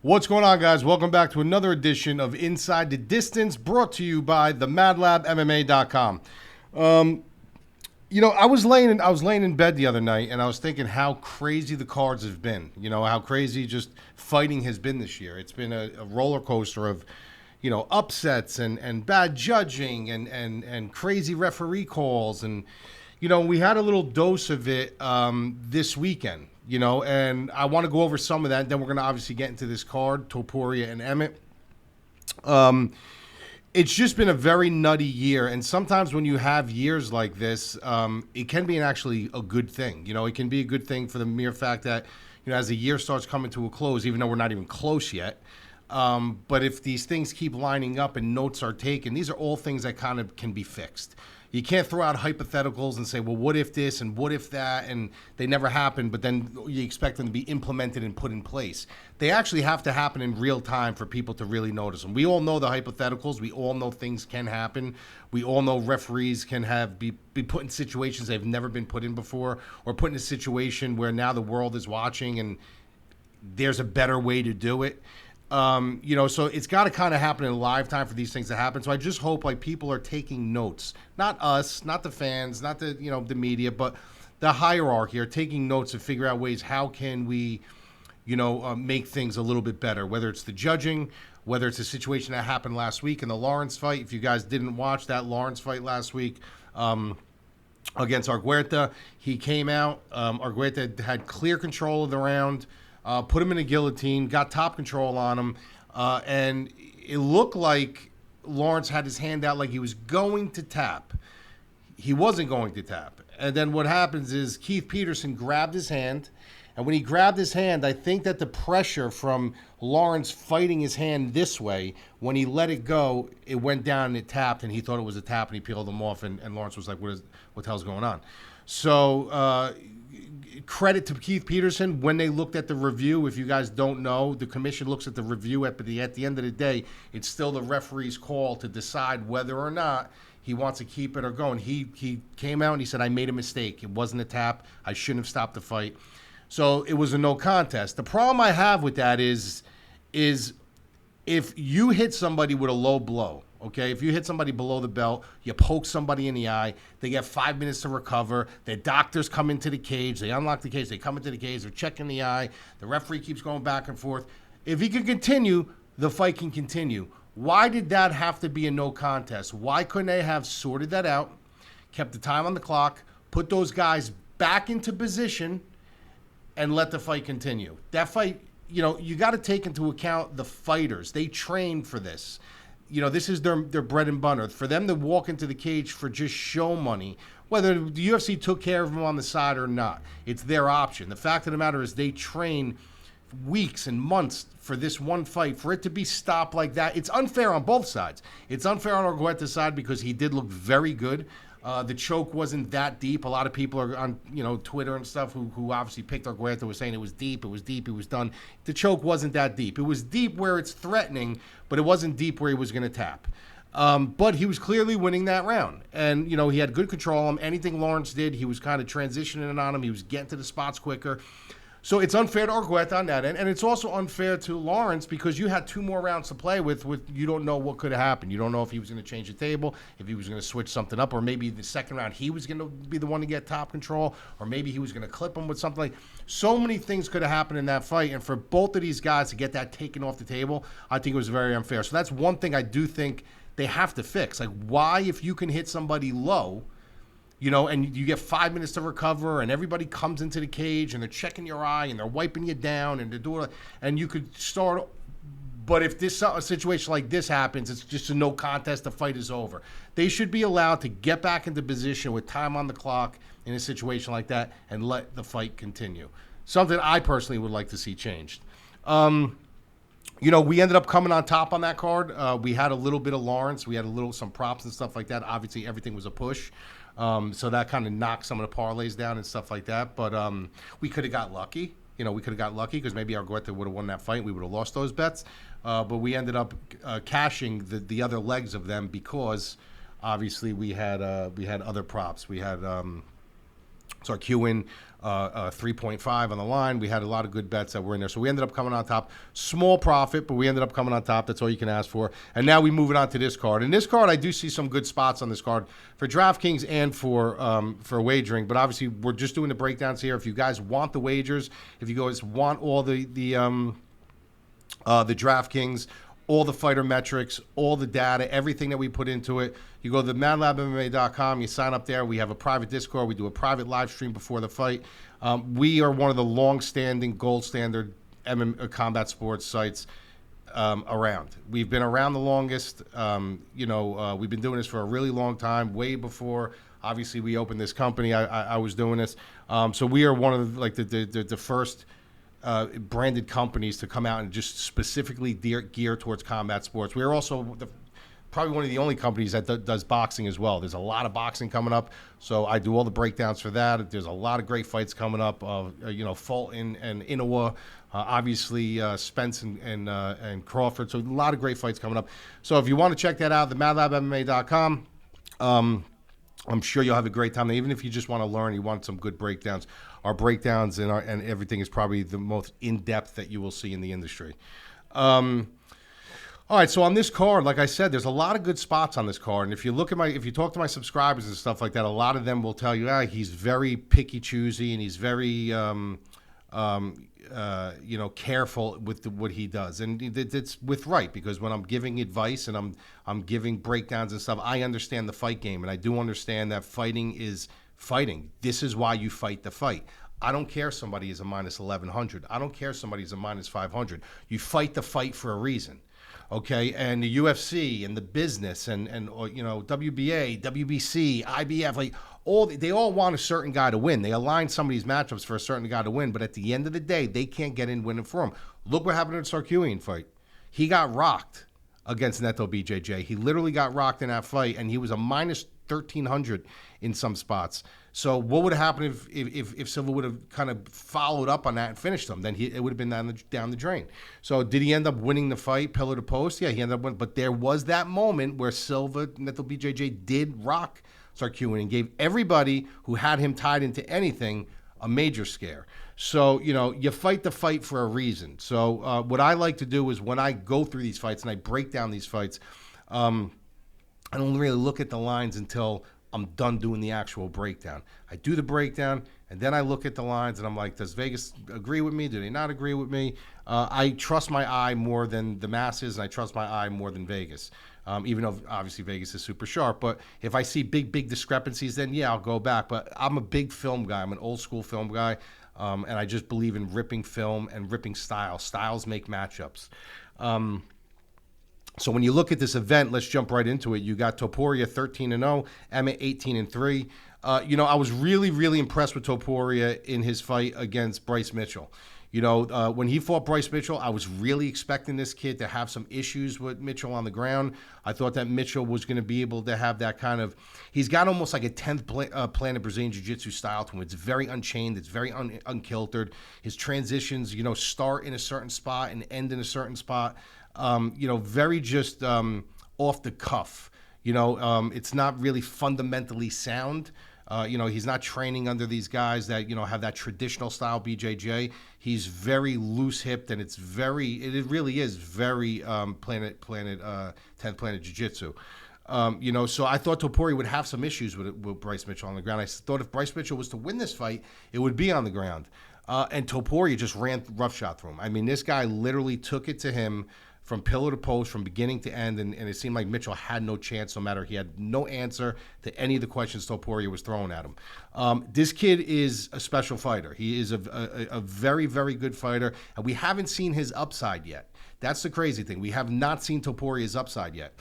What's going on, guys? Welcome back to another edition of Inside the Distance, brought to you by the MadLab MMA.com. I was laying in bed the other night, and I was thinking how crazy the cards have been. You know, how crazy just fighting has been this year. It's been a roller coaster of, upsets and bad judging and crazy referee calls. And, we had a little dose of it this weekend. And I want to go over some of that. Then we're going to obviously get into this card, Topuria and Emmett. It's just been a very nutty year. And sometimes when you have years like this, it can be actually a good thing. It can be a good thing for the mere fact that, as the year starts coming to a close, even though we're not even close yet. But if these things keep lining up and notes are taken, these are all things that kind of can be fixed. You can't throw out hypotheticals and say, well, what if this and what if that, and they never happen, but then you expect them to be implemented and put in place. They actually have to happen in real time for people to really notice them. We all know the hypotheticals. We all know things can happen. We all know referees can be put in situations they've never been put in before, or put in a situation where now the world is watching and there's a better way to do it. So it's got to kind of happen in live time for these things to happen. So I just hope people are taking notes, not us, not the fans, not the media, but the hierarchy are taking notes to figure out ways how can we, make things a little bit better. Whether it's the judging, whether it's a situation that happened last week in the Lawrence fight. If you guys didn't watch that Lawrence fight last week against Argueta, he came out. Argueta had clear control of the round. Put him in a guillotine, got top control on him, and it looked like Lawrence had his hand out like he was going to tap. He wasn't going to tap. And then what happens is Keith Peterson grabbed his hand, and when he grabbed his hand, I think that the pressure from Lawrence fighting his hand this way, when he let it go, it went down and it tapped, and he thought it was a tap, and he peeled him off, and Lawrence was like, what the hell's going on? So credit to Keith Peterson. When they looked at the review, if you guys don't know, the commission looks at the review at the end of the day. It's still the referee's call to decide whether or not he wants to keep it or go. And he came out and he said, I made a mistake. It wasn't a tap. I shouldn't have stopped the fight. So it was a no contest. The problem I have with that is if you hit somebody with a low blow, okay, if you hit somebody below the belt, you poke somebody in the eye, they get 5 minutes to recover, their doctors come into the cage, they unlock the cage, they come into the cage, they're checking the eye, the referee keeps going back and forth. If he can continue, the fight can continue. Why did that have to be a no contest? Why couldn't they have sorted that out, kept the time on the clock, put those guys back into position, and let the fight continue? That fight, you got to take into account the fighters. They trained for this. This is their bread and butter. For them to walk into the cage for just show money, whether the UFC took care of them on the side or not, it's their option. The fact of the matter is they train weeks and months for this one fight. For it to be stopped like that, it's unfair on both sides. It's unfair on Argueta's side because he did look very good. The choke wasn't that deep. A lot of people are on Twitter and stuff who obviously picked Argueta were saying it was deep, it was done. The choke wasn't that deep. It was deep where it's threatening, but it wasn't deep where he was going to tap. But he was clearly winning that round. And, he had good control on him. Anything Lawrence did, he was kind of transitioning on him. He was getting to the spots quicker. So it's unfair to Argueta on that end. And it's also unfair to Lawrence because you had 2 more rounds to play with you don't know what could have happened. You don't know if he was going to change the table, if he was going to switch something up, or maybe the second round he was going to be the one to get top control, or maybe he was going to clip him with something like. So many things could have happened in that fight. And for both of these guys to get that taken off the table, I think it was very unfair. So that's one thing I do think they have to fix. Like, why, if you can hit somebody low, and you get 5 minutes to recover, and everybody comes into the cage, and they're checking your eye, and they're wiping you down, and they're doing, and you could start. But if a situation like this happens, it's just a no contest. The fight is over. They should be allowed to get back into position with time on the clock in a situation like that, and let the fight continue. Something I personally would like to see changed. We ended up coming on top on that card. We had a little bit of Lawrence. We had some props and stuff like that. Obviously, everything was a push. So that kind of knocked some of the parlays down and stuff like that. But we could have got lucky. Because maybe Argueta would have won that fight. We would have lost those bets. But we ended up cashing the other legs of them because obviously we had other props. We had Sarkewian 3.5 on the line. We had a lot of good bets that were in there. So we ended up coming on top. Small profit, but we ended up coming on top. That's all you can ask for. And now we move it on to this card. And this card, I do see some good spots on this card for DraftKings and for wagering. But obviously, we're just doing the breakdowns here. If you guys want the wagers, if you guys want all the DraftKings, all the fighter metrics, all the data, everything that we put into it. You go to the MadLabMMA.com, you sign up there. We have a private Discord. We do a private live stream before the fight. We are one of the long-standing, gold standard combat sports sites around. We've been around the longest. We've been doing this for a really long time, way before, obviously, we opened this company. I was doing this. So we are one of the first branded companies to come out and just specifically gear towards combat sports. We are also probably one of the only companies that does boxing as well. There's a lot of boxing coming up, so I do all the breakdowns for that. There's a lot of great fights coming up. Fulton and Inoue, obviously Spence and Crawford. So a lot of great fights coming up. So if you want to check that out, the MadLabMMA.com. I'm sure you'll have a great time. Even if you just want to learn, you want some good breakdowns. Our breakdowns and everything is probably the most in-depth that you will see in the industry. All right, so on this card, like I said, there's a lot of good spots on this card. And if you talk to my subscribers and stuff like that, a lot of them will tell you, he's very picky, choosy, and he's very, careful with what he does. And it's with right, because when I'm giving advice and I'm giving breakdowns and stuff, I understand the fight game, and I do understand that fighting is fighting. This is why you fight the fight. I don't care if somebody is a minus 1,100. I don't care if somebody's a minus 500. You fight the fight for a reason. Okay, and the UFC and the business and WBA, WBC, IBF, they all want a certain guy to win. They align some of these matchups for a certain guy to win, but at the end of the day, they can't get in winning for him. Look what happened in the Sarkisian fight. He got rocked against Neto BJJ. He literally got rocked in that fight, and he was a minus 1,300 in some spots. So what would have happened if Silva would have kind of followed up on that and finished him? Then it would have been down the drain. So did he end up winning the fight, pillar to post? Yeah, he ended up winning. But there was that moment where Silva, Neto BJJ, did rock Sarkisian and gave everybody who had him tied into anything a major scare. So, you fight the fight for a reason. So what I like to do is when I go through these fights and I break down these fights, I don't really look at the lines until I'm done doing the actual breakdown. I do the breakdown, and then I look at the lines, and I'm like, does Vegas agree with me? Do they not agree with me? I trust my eye more than the masses, and I trust my eye more than Vegas, even though obviously Vegas is super sharp. But if I see big discrepancies, then, yeah, I'll go back. But I'm a big film guy. I'm an old-school film guy, and I just believe in ripping film and ripping style. Styles make matchups. So when you look at this event, let's jump right into it. You got Topuria 13-0, Emmett 18-3. I was really, really impressed with Topuria in his fight against Bryce Mitchell. When he fought Bryce Mitchell, I was really expecting this kid to have some issues with Mitchell on the ground. I thought that Mitchell was going to be able to have that kind of, he's got almost like a 10th planet Brazilian Jiu-Jitsu style to him. It's very unchained. It's very unkiltered. His transitions, start in a certain spot and end in a certain spot. Very just off the cuff. It's not really fundamentally sound. He's not training under these guys that, have that traditional style BJJ. He's very loose-hipped, and it really is very 10th Planet Jiu-Jitsu. So I thought Topuria would have some issues with Bryce Mitchell on the ground. I thought if Bryce Mitchell was to win this fight, it would be on the ground. And Topuria just ran roughshod through him. I mean, this guy literally took it to him from pillar to post, from beginning to end, and it seemed like Mitchell had no chance, no matter. He had no answer to any of the questions Topuria was throwing at him. This kid is a special fighter. He is a very, very good fighter, and we haven't seen his upside yet. That's the crazy thing. We have not seen Topuria's upside yet.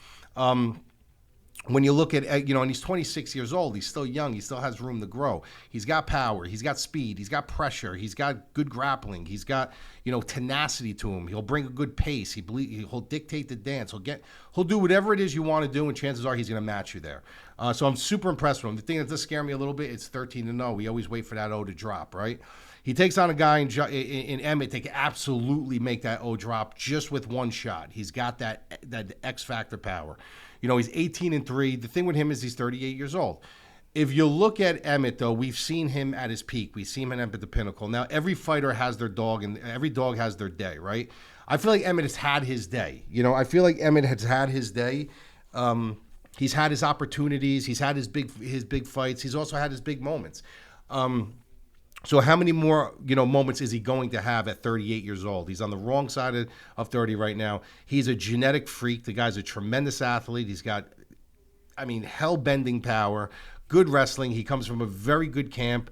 When you look at, and he's 26 years old, he's still young, he still has room to grow. He's got power, he's got speed, he's got pressure, he's got good grappling, he's got, tenacity to him. He'll bring a good pace, he'll dictate the dance, he'll do whatever it is you want to do, and chances are he's going to match you there. So I'm super impressed with him. The thing that does scare me a little bit, it's 13-0. We always wait for that O to drop, right? He takes on a guy in Emmett that can absolutely make that O drop just with one shot. He's got that X factor power. He's 18-3. The thing with him is he's 38 years old. If you look at Emmett, though, we've seen him at his peak. We've seen him at the pinnacle. Now, every fighter has their dog, and every dog has their day, right? I feel like Emmett has had his day. I feel like Emmett has had his day. He's had his opportunities. He's had his big fights. He's also had his big moments. So how many more, moments is he going to have at 38 years old? He's on the wrong side of 30 right now. He's a genetic freak. The guy's a tremendous athlete. He's got, hell-bending power, good wrestling. He comes from a very good camp.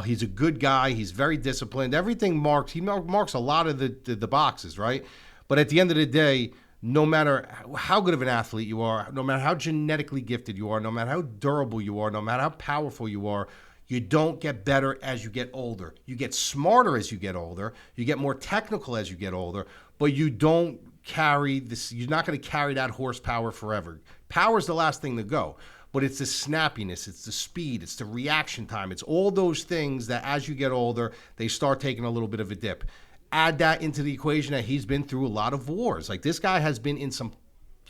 He's a good guy. He's very disciplined. Everything marks a lot of the boxes, right? But at the end of the day, no matter how good of an athlete you are, no matter how genetically gifted you are, no matter how durable you are, no matter how powerful you are, you don't get better as you get older. You get smarter as you get older. You get more technical as you get older, but you don't carry this. You're not going to carry that horsepower forever. Power is the last thing to go, but it's the snappiness, it's the speed, it's the reaction time. It's all those things that as you get older, they start taking a little bit of a dip. Add that into the equation that he's been through a lot of wars. Like this guy has been in some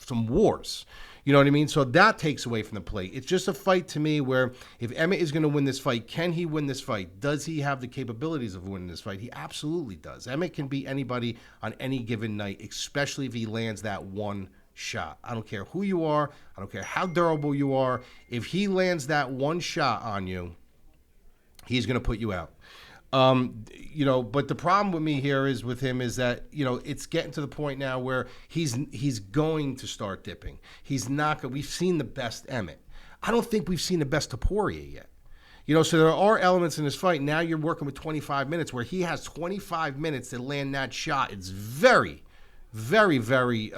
wars. You know what I mean? So that takes away from the plate. It's just a fight to me where if Emmett is going to win this fight, can he win this fight? Does he have the capabilities of winning this fight? He absolutely does. Emmett can beat anybody on any given night, especially if he lands that one shot. I don't care who you are. I don't care how durable you are. If he lands that one shot on you, he's going to put you out. But the problem with me here is with him is that, it's getting to the point now where he's going to start dipping. He's not going. We've seen the best Emmett. I don't think we've seen the best Topuria yet. So there are elements in this fight. Now you're working with 25 minutes where he has 25 minutes to land that shot. It's very, very, very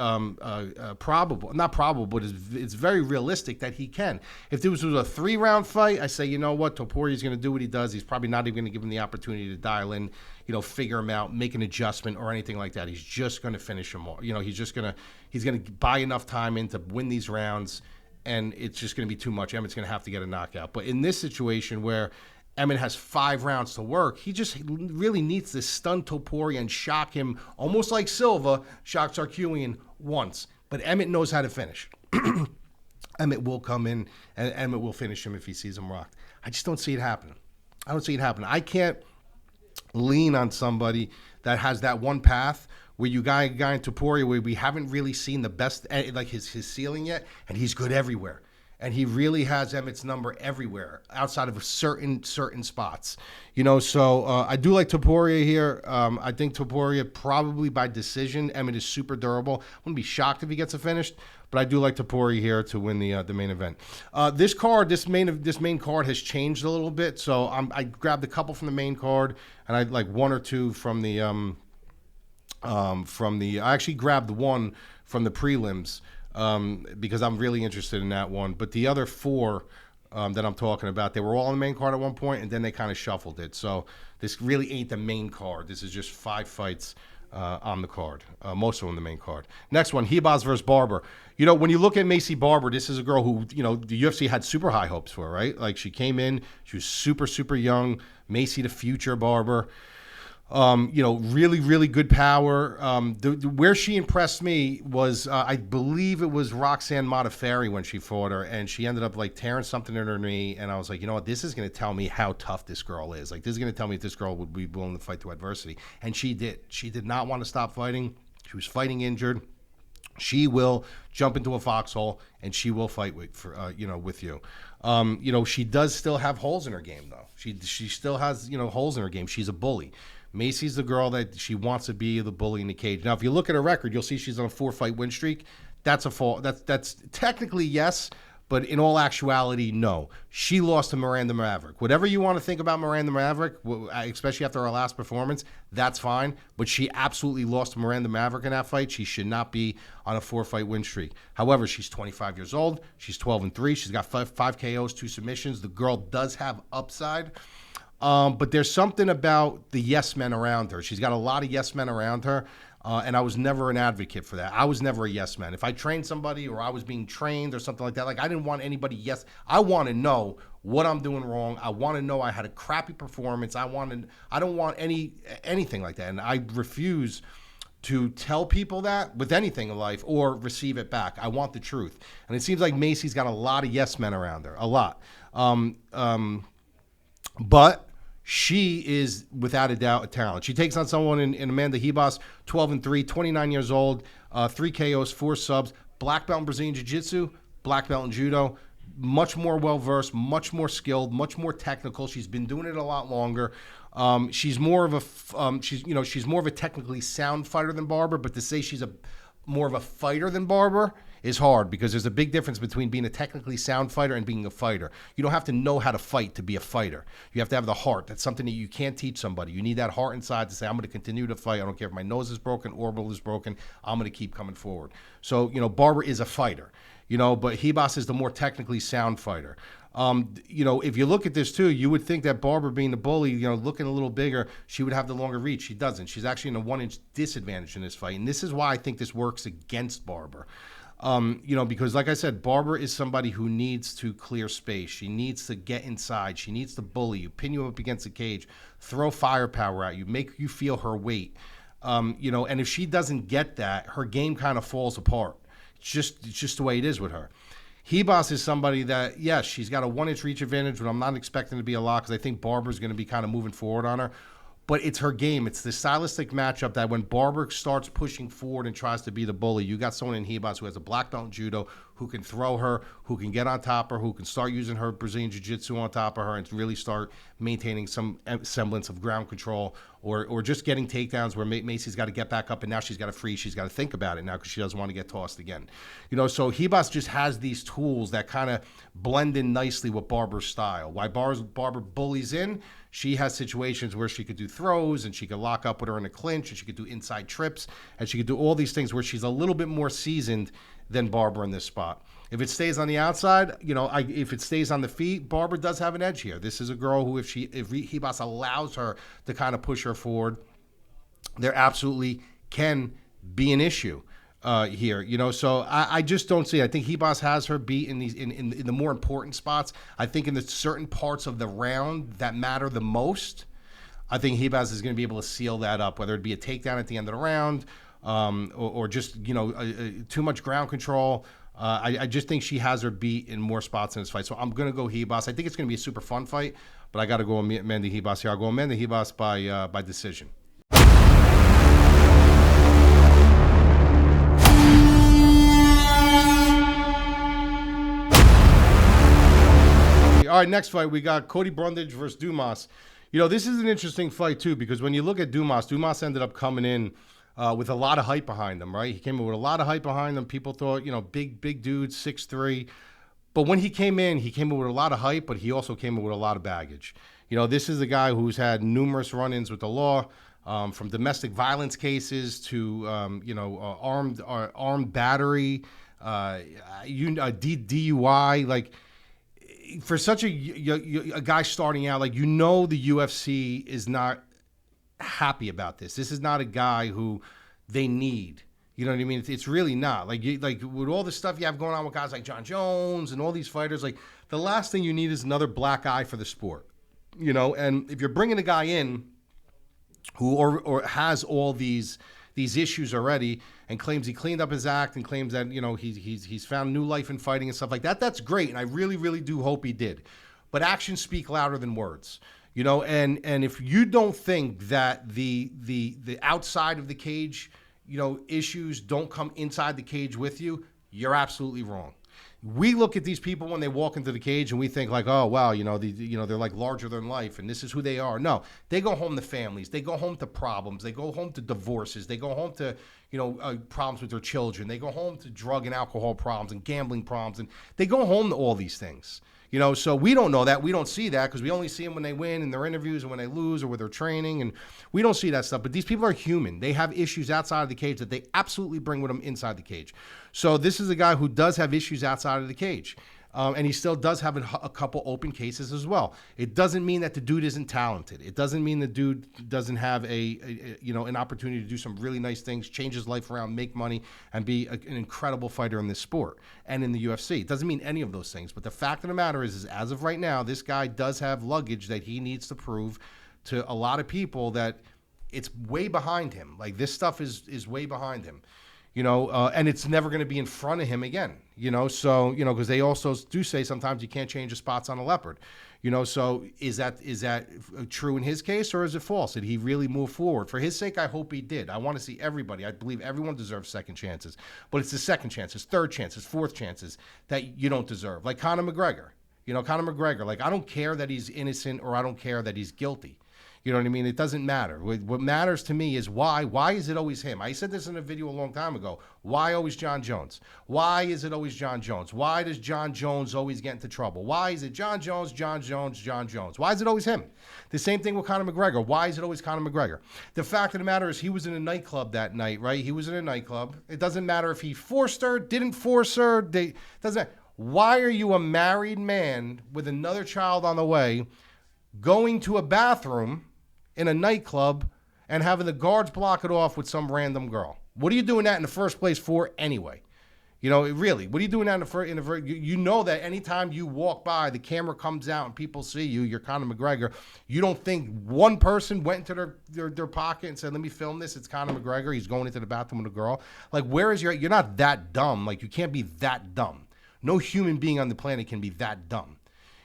probable. Not probable, but it's very realistic that he can. If this was a 3-round fight, I say, you know what, Topuria's going to do what he does. He's probably not even going to give him the opportunity to dial in, figure him out, make an adjustment or anything like that. He's just going to finish him off. He's going to buy enough time in to win these rounds, and it's just going to be too much. Emmett's going to have to get a knockout. But in this situation where Emmett has 5 rounds to work, he just really needs to stun Topuria and shock him, almost like Silva shocked Sarkisian once. But Emmett knows how to finish. Emmett will come in, and Emmett will finish him if he sees him rocked. I just don't see it happening. I don't see it happening. I can't lean on somebody that has that one path where you guy in Topuria where we haven't really seen the best, like his ceiling yet, and he's good everywhere. And he really has Emmett's number everywhere outside of certain spots. So I do like Topuria here. I think Topuria probably by decision. Emmett is super durable. I wouldn't be shocked if he gets it finished, but I do like Topuria here to win the main event. This main card has changed a little bit. So I grabbed a couple from the main card, and I like 1 or 2 from the I actually grabbed one from the prelims. Because I'm really interested in that one. But the other 4 that I'm talking about, they were all on the main card at one point, and then they kind of shuffled it. So this really ain't the main card. This is just 5 fights on the card, most of them on the main card. Next one, Hebaz versus Barber. When you look at Macy Barber, this is a girl who, the UFC had super high hopes for, right? Like she came in, she was super, super young. Macy, the future Barber. Really, really good power. Where she impressed me was, I believe it was Roxanne Modafferi when she fought her, and she ended up like tearing something in her knee. And I was like, you know what, this is going to tell me how tough this girl is. Like, this is going to tell me if this girl would be willing to fight through adversity. And she did. She did not want to stop fighting. She was fighting injured. She will jump into a foxhole and she will fight with you. She does still have holes in her game though. She still has, holes in her game. She's a bully. Macy's the girl that she wants to be the bully in the cage. Now, if you look at her record, you'll see she's on a 4-fight win streak. That's a fall. That's technically yes, but in all actuality, no. She lost to Miranda Maverick. Whatever you want to think about Miranda Maverick, especially after her last performance, that's fine. But she absolutely lost to Miranda Maverick in that fight. She should not be on a 4-fight win streak. However, she's 25 years old. She's 12-3. She's got 5 KOs, 2 submissions. The girl does have upside. But there's something about the yes men around her. She's got a lot of yes men around her, and I was never an advocate for that. I was never a yes man. If I trained somebody or I was being trained or something like that, like I didn't want anybody yes. I want to know what I'm doing wrong. I want to know I had a crappy performance. I don't want anything like that, and I refuse to tell people that with anything in life or receive it back. I want the truth. And it seems like Macy's got a lot of yes men around her, a lot. But she is, without a doubt, a talent. She takes on someone in Amanda Ribas, 12-3, 29 years old, 3 KOs, 4 subs, black belt in Brazilian Jiu-Jitsu, black belt in Judo, much more well-versed, much more skilled, much more technical. She's been doing it a lot longer. She's more of a technically sound fighter than Barber, but to say she's more of a fighter than Barber is hard, because there's a big difference between being a technically sound fighter and being a fighter. You don't have to know how to fight to be a fighter. You have to have the heart. That's something that you can't teach somebody. You need that heart inside to say, I'm going to continue to fight. I don't care if my nose is broken, orbital is broken. I'm going to keep coming forward. So, Barber is a fighter, but Ribas is the more technically sound fighter. If you look at this too, you would think that Barber, being the bully, looking a little bigger, she would have the longer reach. She doesn't. She's actually in a 1-inch disadvantage in this fight. And this is why I think this works against Barber. Because like I said, Barber is somebody who needs to clear space. She needs to get inside. She needs to bully you, pin you up against the cage, throw firepower at you, make you feel her weight. And if she doesn't get that, her game kind of falls apart. It's just the way it is with her. Ribas is somebody that, yes, she's got a 1-inch reach advantage, but I'm not expecting to be a lot, because I think Barber's going to be kind of moving forward on her. But it's her game. It's the stylistic matchup that when Barber starts pushing forward and tries to be the bully, you got someone in Ribas who has a black belt in Judo, who can throw her, who can get on top of her, who can start using her Brazilian Jiu-Jitsu on top of her and really start maintaining some semblance of ground control, or just getting takedowns where Macy's got to get back up, and now she's got to freeze. She's got to think about it now because she doesn't want to get tossed again. So Ribas just has these tools that kind of blend in nicely with Barber's style. Why Barber bullies in, she has situations where she could do throws, and she could lock up with her in a clinch, and she could do inside trips, and she could do all these things where she's a little bit more seasoned than Barber in this spot. If it stays on the outside, if it stays on the feet, Barber does have an edge here. This is a girl who, if Ribas allows her to kind of push her forward, there absolutely can be an issue here. So I just don't see it. I think Ribas has her beat in the more important spots. I think in the certain parts of the round that matter the most, I think Ribas is going to be able to seal that up, whether it be a takedown at the end of the round, or just too much ground control. I just think she has her beat in more spots in this fight. So I'm going to go Ribas. I think it's going to be a super fun fight, but I got to go Amanda Ribas here. I'll go Amanda Ribas by decision. All right, next fight, we got Cody Brundage versus Dumas. This is an interesting fight, too, because when you look at Dumas ended up coming in with a lot of hype behind him, right? He came in with a lot of hype behind him. People thought, big dude, 6'3". But when he came in with a lot of hype, but he also came in with a lot of baggage. This is a guy who's had numerous run-ins with the law, from domestic violence cases to, armed battery, DUI, like, for such a guy starting out, like, the UFC is not happy about this. This is not a guy who they need. You know what I mean? It's really not. Like with all the stuff you have going on with guys like John Jones and all these fighters, like, the last thing you need is another black eye for the sport. And if you're bringing a guy in who or has all these issues already and claims he cleaned up his act and claims that, he's found new life in fighting and stuff like that, that's great. And I really, really do hope he did. But actions speak louder than words. And if you don't think that the outside of the cage, issues don't come inside the cage with you, you're absolutely wrong. We look at these people when they walk into the cage and we think like, oh, wow, they're like larger than life and this is who they are. No, they go home to families. They go home to problems. They go home to divorces. They go home to, problems with their children. They go home to drug and alcohol problems and gambling problems. And they go home to all these things. So we don't know that. We don't see that because we only see them when they win in their interviews and when they lose or with their training. And we don't see that stuff. But these people are human. They have issues outside of the cage that they absolutely bring with them inside the cage. So this is a guy who does have issues outside of the cage. And he still does have a couple open cases as well. It doesn't mean that the dude isn't talented. It doesn't mean the dude doesn't have an opportunity to do some really nice things, change his life around, make money, and be an incredible fighter in this sport and in the UFC. It doesn't mean any of those things. But the fact of the matter is as of right now, this guy does have luggage that he needs to prove to a lot of people that it's way behind him. Like, this stuff is way behind him. And it's never going to be in front of him again, so, because they also do say sometimes you can't change the spots on a leopard, so is that true in his case, or is it false? Did he really move forward? For his sake, I hope he did. I want to see everybody. I believe everyone deserves second chances, but it's the second chances, third chances, fourth chances that you don't deserve. Like Conor McGregor, like, I don't care that he's innocent or I don't care that he's guilty. You know what I mean? It doesn't matter. What matters to me is why. Why is it always him? I said this in a video a long time ago. Why always John Jones? Why is it always John Jones? Why does John Jones always get into trouble? Why is it John Jones, John Jones, John Jones? Why is it always him? The same thing with Conor McGregor. Why is it always Conor McGregor? The fact of the matter is he was in a nightclub that night, right? He was in a nightclub. It doesn't matter if he forced her, didn't force her. Doesn't matter. Why are you a married man with another child on the way going to a bathroom in a nightclub and having the guards block it off with some random girl? What are you doing that in the first place for anyway? Really, what are you doing that you know that anytime you walk by, the camera comes out and people see you, you're Conor McGregor. You don't think one person went into their pocket and said, let me film this, it's Conor McGregor, he's going into the bathroom with a girl. Like, you're not that dumb. Like, you can't be that dumb. No human being on the planet can be that dumb.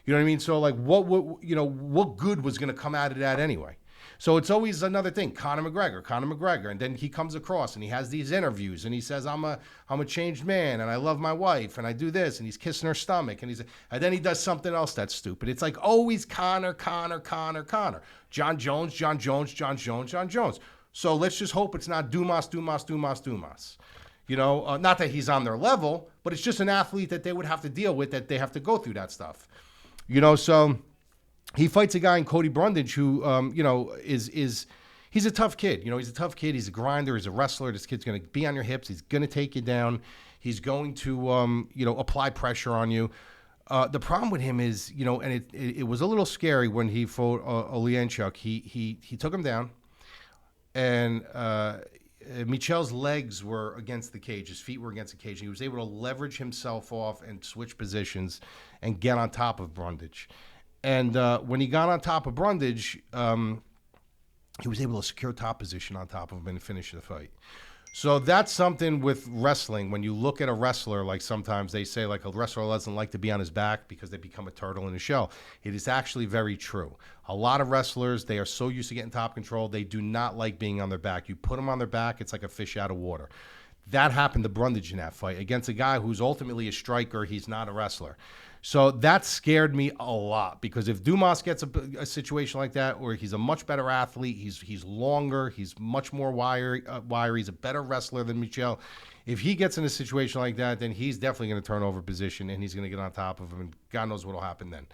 You know what I mean? So, like, what good was going to come out of that anyway? So it's always another thing, Conor McGregor. And then he comes across and he has these interviews and he says, I'm a changed man and I love my wife and I do this, and he's kissing her stomach and then he does something else that's stupid. It's like always Conor. John Jones. So let's just hope it's not Dumas. Not that he's on their level, but it's just an athlete that they would have to deal with, that they have to go through that stuff. So he fights a guy in Cody Brundage who, he's a tough kid. He's a tough kid. He's a grinder. He's a wrestler. This kid's going to be on your hips. He's going to take you down. He's going to, apply pressure on you. The problem with him is, and it was a little scary when he fought Olienchuk. He took him down, and Michel's legs were against the cage. His feet were against the cage. He was able to leverage himself off and switch positions and get on top of Brundage. And when he got on top of Brundage, he was able to secure top position on top of him and finish the fight. So that's something with wrestling. When you look at a wrestler, like sometimes they say like a wrestler doesn't like to be on his back because they become a turtle in a shell. It is actually very true. A lot of wrestlers, they are so used to getting top control, they do not like being on their back. You put them on their back, it's like a fish out of water. That happened to Brundage in that fight against a guy who's ultimately a striker. He's not a wrestler. So that scared me a lot, because if Dumas gets a situation like that, or he's a much better athlete, he's longer, he's much more wiry, he's a better wrestler than Michel. If he gets in a situation like that, then he's definitely going to turn over position and he's going to get on top of him, and God knows what will happen then.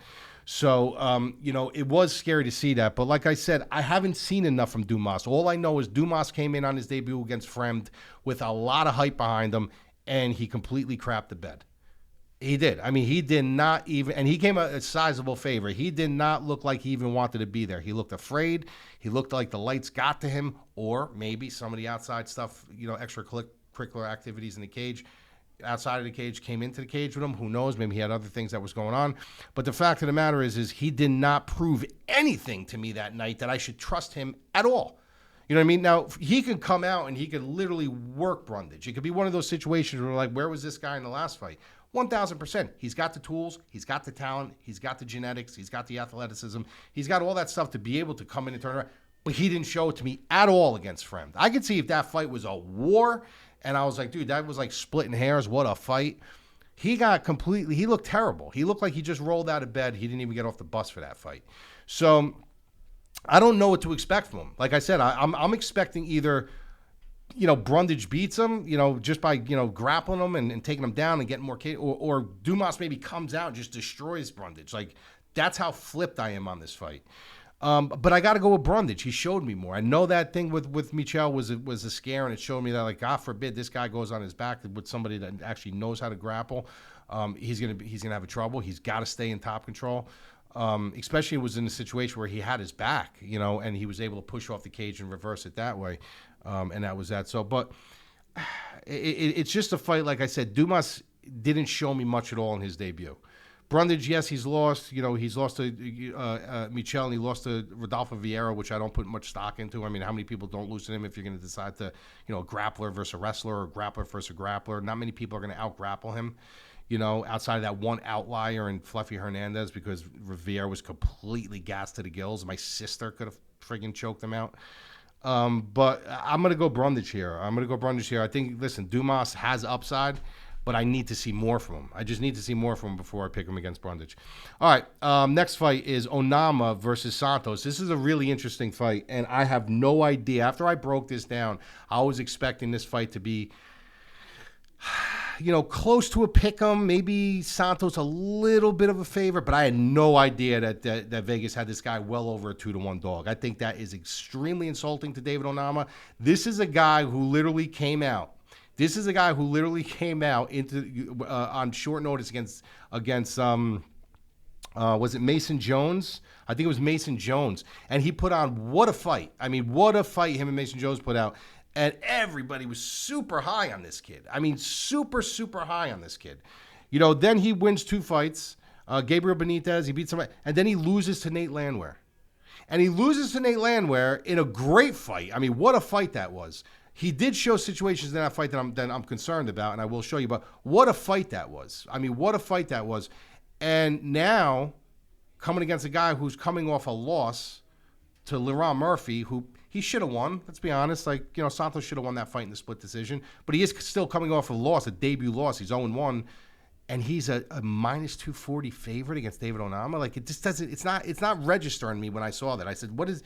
So, it was scary to see that. But like I said, I haven't seen enough from Dumas. All I know is Dumas came in on his debut against Fremd with a lot of hype behind him, and he completely crapped the bed. He did. I mean, he did not even, and he came a sizable favorite. He did not look like he even wanted to be there. He looked afraid. He looked like the lights got to him, or maybe some of the outside stuff, extracurricular activities in the cage, outside of the cage, came into the cage with him. Who knows? Maybe he had other things that was going on. But the fact of the matter is he did not prove anything to me that night that I should trust him at all. You know what I mean? Now, he could come out and he could literally work Brundage. It could be one of those situations where, like, where was this guy in the last fight? 1,000%. He's got the tools. He's got the talent. He's got the genetics. He's got the athleticism. He's got all that stuff to be able to come in and turn around. But he didn't show it to me at all against Fremd. I could see if that fight was a war, and I was like, dude, that was like splitting hairs. What a fight. He looked terrible. He looked like he just rolled out of bed. He didn't even get off the bus for that fight. So I don't know what to expect from him. Like I said, I'm expecting either, Brundage beats him, just by, grappling him and taking him down and getting more, or Dumas maybe comes out and just destroys Brundage. Like, that's how flipped I am on this fight. But I got to go with Brundage. He showed me more. I know that thing with Michel was a scare, and it showed me that, like, God forbid this guy goes on his back with somebody that actually knows how to grapple. He's gonna have a trouble. He's got to stay in top control. Especially it was in a situation where he had his back, and he was able to push off the cage and reverse it that way. And that was that. So, but it's just a fight. Like I said, Dumas didn't show me much at all in his debut. Brundage, yes, he's lost. He's lost to Michel, and he lost to Rodolfo Vieira, which I don't put much stock into. I mean, how many people don't lose to him if you're going to decide to, a grappler versus a wrestler or a grappler versus a grappler? Not many people are going to out-grapple him, outside of that one outlier in Fluffy Hernandez, because Vieira was completely gassed to the gills. My sister could have friggin' choked him out. But I'm going to go Brundage here. I think, listen, Dumas has upside, but I need to see more from him. I just need to see more from him before I pick him against Brundage. All right, next fight is Onama versus Santos. This is a really interesting fight, and I have no idea. After I broke this down, I was expecting this fight to be, close to a pick'em. Maybe Santos a little bit of a favorite, but I had no idea that Vegas had this guy well over a 2-1 dog. I think that is extremely insulting to David Onama. This is a guy who literally came out. Into on short notice against was it Mason Jones? I think it was Mason Jones, and he put on what a fight. I mean, what a fight him and Mason Jones put out, and everybody was super high on this kid. I mean, super high on this kid. Then he wins 2 fights. Gabriel Benitez, he beats somebody, and then he loses to Nate Landwehr, in a great fight. I mean, what a fight that was. He did show situations in that fight that I'm concerned about, and I will show you. But what a fight that was. I mean, what a fight that was. And now, coming against a guy who's coming off a loss to Leron Murphy, who he should have won. Let's be honest. Santos should have won that fight in the split decision. But he is still coming off a loss, a debut loss. He's 0-1. And he's a minus 240 favorite against David Onama. It just doesn't. It's not registering me when I saw that. I said, what is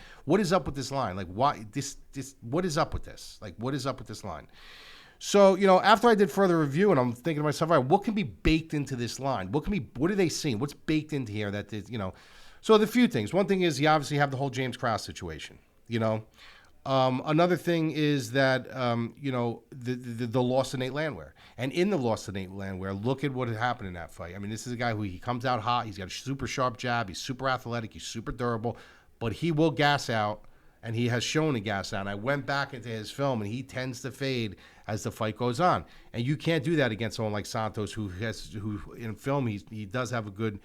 up with this line? Why this? What is up with this? What is up with this line? So after I did further review, and I'm thinking to myself, all right, what can be baked into this line? What are they seeing? What's baked into here that is, So the few things. One thing is you obviously have the whole James Krause situation. Another thing is that the loss to Nate Landwehr. And in the loss to Nate Landwehr, look at what happened in that fight. I mean, this is a guy who he comes out hot. He's got a super sharp jab. He's super athletic. He's super durable. But he will gas out, and he has shown to gas out. And I went back into his film, and he tends to fade as the fight goes on. And you can't do that against someone like Santos, who in film he does have a good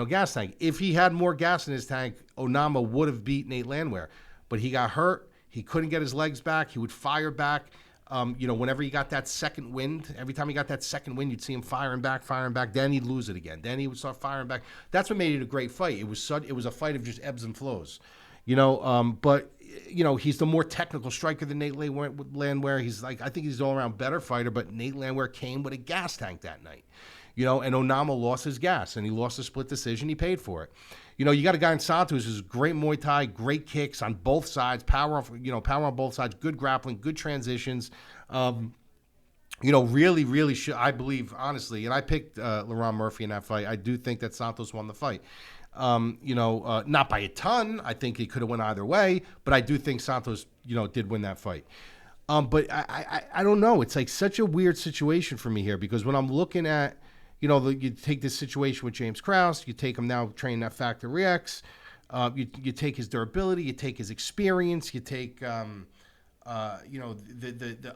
gas tank. If he had more gas in his tank, Onama would have beat Nate Landwehr. But he got hurt. He couldn't get his legs back. He would fire back. Whenever he got that second wind, every time he got that second wind, you'd see him firing back. Then he'd lose it again. Then he would start firing back. That's what made it a great fight. It was a fight of just ebbs and flows, But he's the more technical striker than Nate Landwehr. I think he's an all-around better fighter. But Nate Landwehr came with a gas tank that night, And Onama lost his gas, and he lost a split decision. He paid for it. You got a guy in Santos who's great Muay Thai, great kicks on both sides, power on both sides, good grappling, good transitions. Really should, I believe, honestly, and I picked Leron Murphy in that fight. I do think that Santos won the fight. Not by a ton. I think he could have went either way, but I do think Santos, did win that fight. But I don't know. It's such a weird situation for me here, because when I'm looking at, you take this situation with James Krause, you take him now training that Factory X, you take his durability, you take his experience, you take, the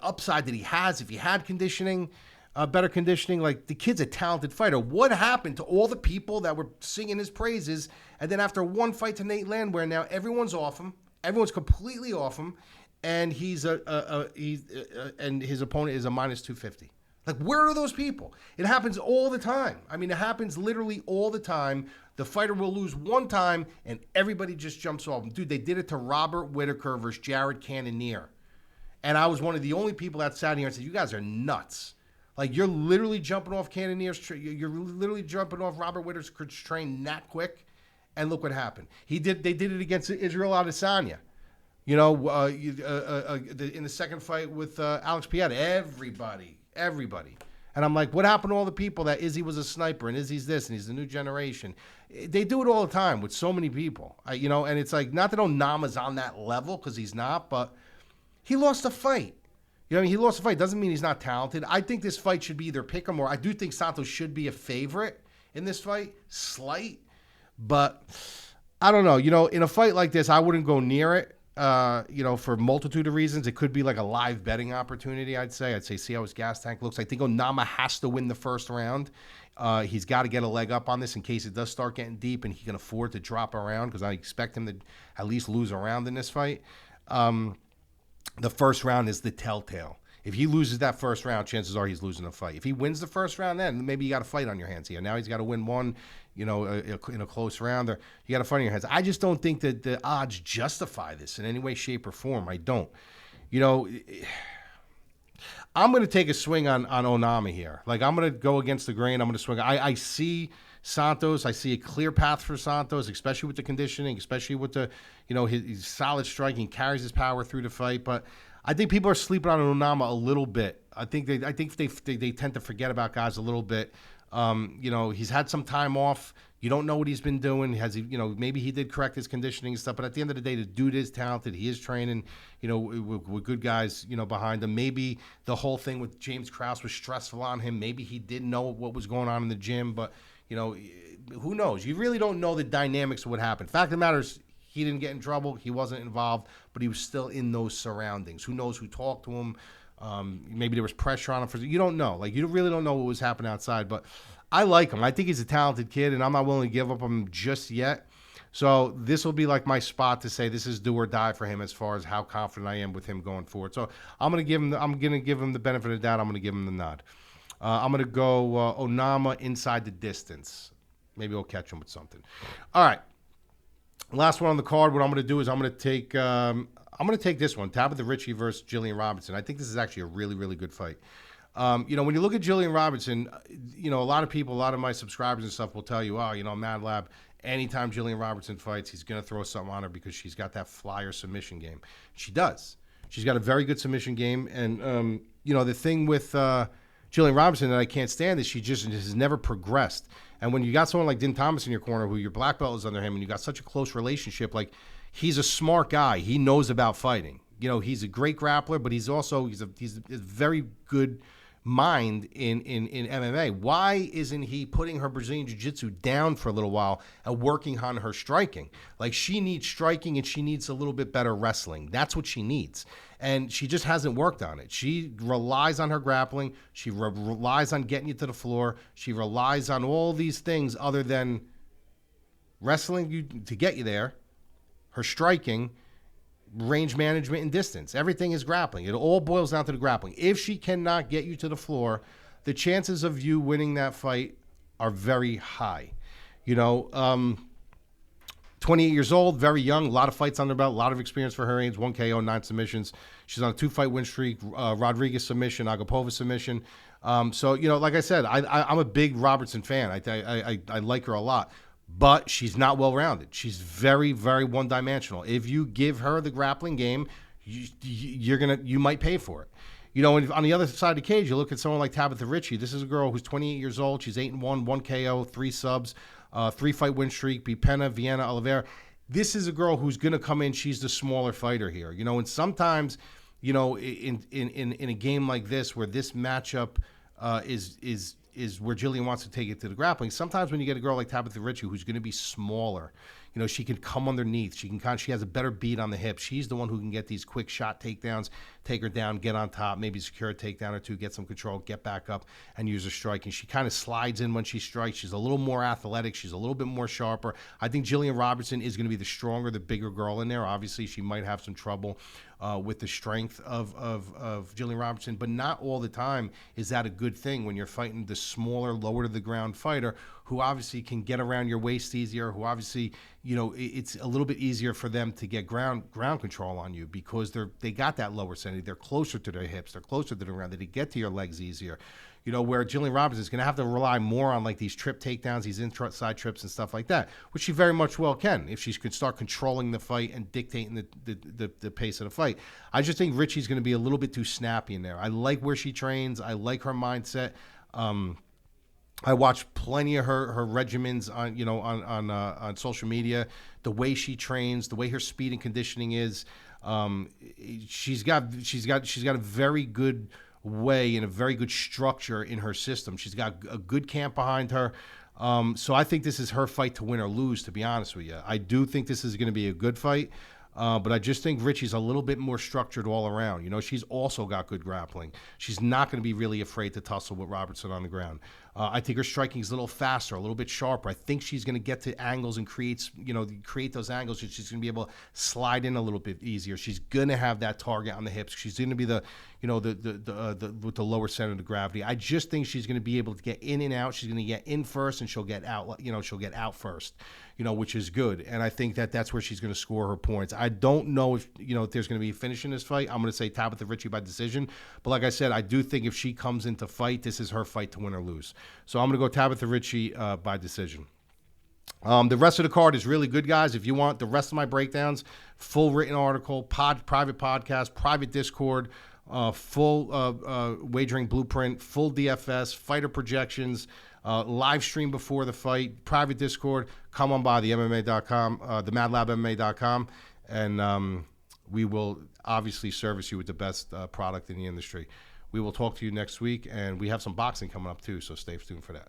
upside that he has if he had conditioning, better conditioning. The kid's a talented fighter. What happened to all the people that were singing his praises, and then after one fight to Nate Landwehr, now everyone's off him. Everyone's completely off him, and and his opponent is a minus 250. Where are those people? It happens all the time. I mean, it happens literally all the time. The fighter will lose one time, and everybody just jumps off him. Dude, they did it to Robert Whitaker versus Jared Cannonier. And I was one of the only people that sat here and said, you guys are nuts. You're literally jumping off Cannonier's you're literally jumping off Robert Whitaker's train that quick. And look what happened. They did it against Israel Adesanya. In the second fight with Alex Pieta, everybody. And I'm like, what happened to all the people that Izzy was a sniper and Izzy's this and he's the new generation? They do it all the time with so many people, and it's not that Onama's on that level, because he's not, but he lost a fight. He lost a fight. Doesn't mean he's not talented. I think this fight should be either pick him, or I do think Santos should be a favorite in this fight, slight, but I don't know. In a fight like this, I wouldn't go near it. For a multitude of reasons. It could be a live betting opportunity, I'd say. See how his gas tank looks. I think Onama has to win the first round. He's got to get a leg up on this in case it does start getting deep, and he can afford to drop around because I expect him to at least lose a round in this fight. The first round is the telltale. If he loses that first round, chances are he's losing the fight. If he wins the first round, then maybe you got a fight on your hands here. Now he's got to win one, in a close round. Or you got a fight on your hands. I just don't think that the odds justify this in any way, shape, or form. I don't. I'm going to take a swing on Onama here. Like, I'm going to go against the grain. I'm going to swing. I see Santos. I see a clear path for Santos, especially with the conditioning, especially with the, his solid striking, carries his power through the fight. But I think people are sleeping on Onama a little bit. I think they tend to forget about guys a little bit. He's had some time off. You don't know what he's been doing. Maybe he did correct his conditioning and stuff. But at the end of the day, the dude is talented. He is training, with good guys, behind him. Maybe the whole thing with James Krause was stressful on him. Maybe he didn't know what was going on in the gym. But, who knows? You really don't know the dynamics of what happened. Fact of the matter is, he didn't get in trouble. He wasn't involved, but he was still in those surroundings. Who knows who talked to him? Maybe there was pressure on him. You don't know. Like, you really don't know what was happening outside. But I like him. I think he's a talented kid, and I'm not willing to give up on him just yet. So this will be like my spot to say this is do or die for him as far as how confident I am with him going forward. So I'm going to give him the benefit of the doubt. I'm going to give him the nod. I'm going to go Onama inside the distance. Maybe we'll catch him with something. All right. Last one on the card. What I'm going to do is I'm going to take this one, Tabitha Ritchie versus Jillian Robertson. I think this is actually a really, really good fight. When you look at Jillian Robertson, a lot of people, a lot of my subscribers and stuff will tell you, MadLab, anytime Jillian Robertson fights, he's going to throw something on her because she's got that flyer submission game. She does. She's got a very good submission game. And, the thing with Jillian Robertson that I can't stand is she just has never progressed. And when you got someone like Din Thomas in your corner, who your black belt is under him, and you got such a close relationship, like, he's a smart guy. He knows about fighting. He's a great grappler, but he's a very good mind in MMA. Why isn't he putting her Brazilian Jiu-Jitsu down for a little while and working on her striking? Like, she needs striking and she needs a little bit better wrestling. That's what she needs. And she just hasn't worked on it. She relies on her grappling. She relies on getting you to the floor. She relies on all these things other than wrestling you to get you there, her striking, range management, and distance. Everything is grappling. It all boils down to the grappling. If she cannot get you to the floor, the chances of you winning that fight are very high. 28 years old, very young, a lot of fights under her belt, a lot of experience for her age, 1 KO, 9 submissions. She's on a 2-fight win streak, Rodriguez submission, Agapova submission. Like I said, I'm a big Robertson fan. I like her a lot. But she's not well-rounded. She's very, very one-dimensional. If you give her the grappling game, you might pay for it. And on the other side of the cage, you look at someone like Tabitha Ritchie. This is a girl who's 28 years old. She's 8-1, 1 KO, 3 subs, 3-fight win streak, beat Pena, Vienna, Oliveira. This is a girl who's going to come in. She's the smaller fighter here. And sometimes, in a game like this where this matchup is where Jillian wants to take it to the grappling. Sometimes when you get a girl like Tabitha Ritchie who's going to be smaller, she can come underneath. She has a better beat on the hip. She's the one who can get these quick shot takedowns, take her down, get on top, maybe secure a takedown or two, get some control, get back up, and use her striking. She kind of slides in when she strikes. She's a little more athletic. She's a little bit more sharper. I think Jillian Robertson is going to be the stronger, the bigger girl in there. Obviously, she might have some trouble with the strength of Jillian Robertson, but not all the time is that a good thing when you're fighting the smaller, lower to the ground fighter who obviously can get around your waist easier, who obviously, it's a little bit easier for them to get ground control on you because they got that lower center. They're closer to their hips. They're closer to the ground. They get to your legs easier. Where Jillian Robertson is going to have to rely more on like these trip takedowns, these inside trips and stuff like that, which she very much well can if she could start controlling the fight and dictating the pace of the fight. I just think Richie's going to be a little bit too snappy in there. I like where she trains. I like her mindset. I watch plenty of her regimens on social media. The way she trains, the way her speed and conditioning is, she's got a very good way and a very good structure in her system. She's got a good camp behind her. So I think this is her fight to win or lose, to be honest with you. I do think this is going to be a good fight. But I just think Richie's a little bit more structured all around. You know, she's also got good grappling. She's not going to be really afraid to tussle with Robertson on the ground. I think her striking is a little faster, a little bit sharper. I think she's going to get to angles and create those angles. And she's going to be able to slide in a little bit easier. She's going to have that target on the hips. She's going to be with the lower center of the gravity. I just think she's going to be able to get in and out. She's going to get in first, and she'll get out. She'll get out first. Which is good. And I think that's where she's going to score her points. I don't know if there's going to be a finish in this fight. I'm going to say Tabitha Ricci by decision. But like I said, I do think if she comes into fight, this is her fight to win or lose. So I'm going to go Tabitha Ricci by decision. The rest of the card is really good, guys. If you want the rest of my breakdowns, full written article, private podcast, private Discord, full wagering blueprint, full DFS, fighter projections, live stream before the fight, private Discord, come on by the MMA.com, the MadLabMMA.com, and we will obviously service you with the best product in the industry. We will talk to you next week, and we have some boxing coming up too, so stay tuned for that.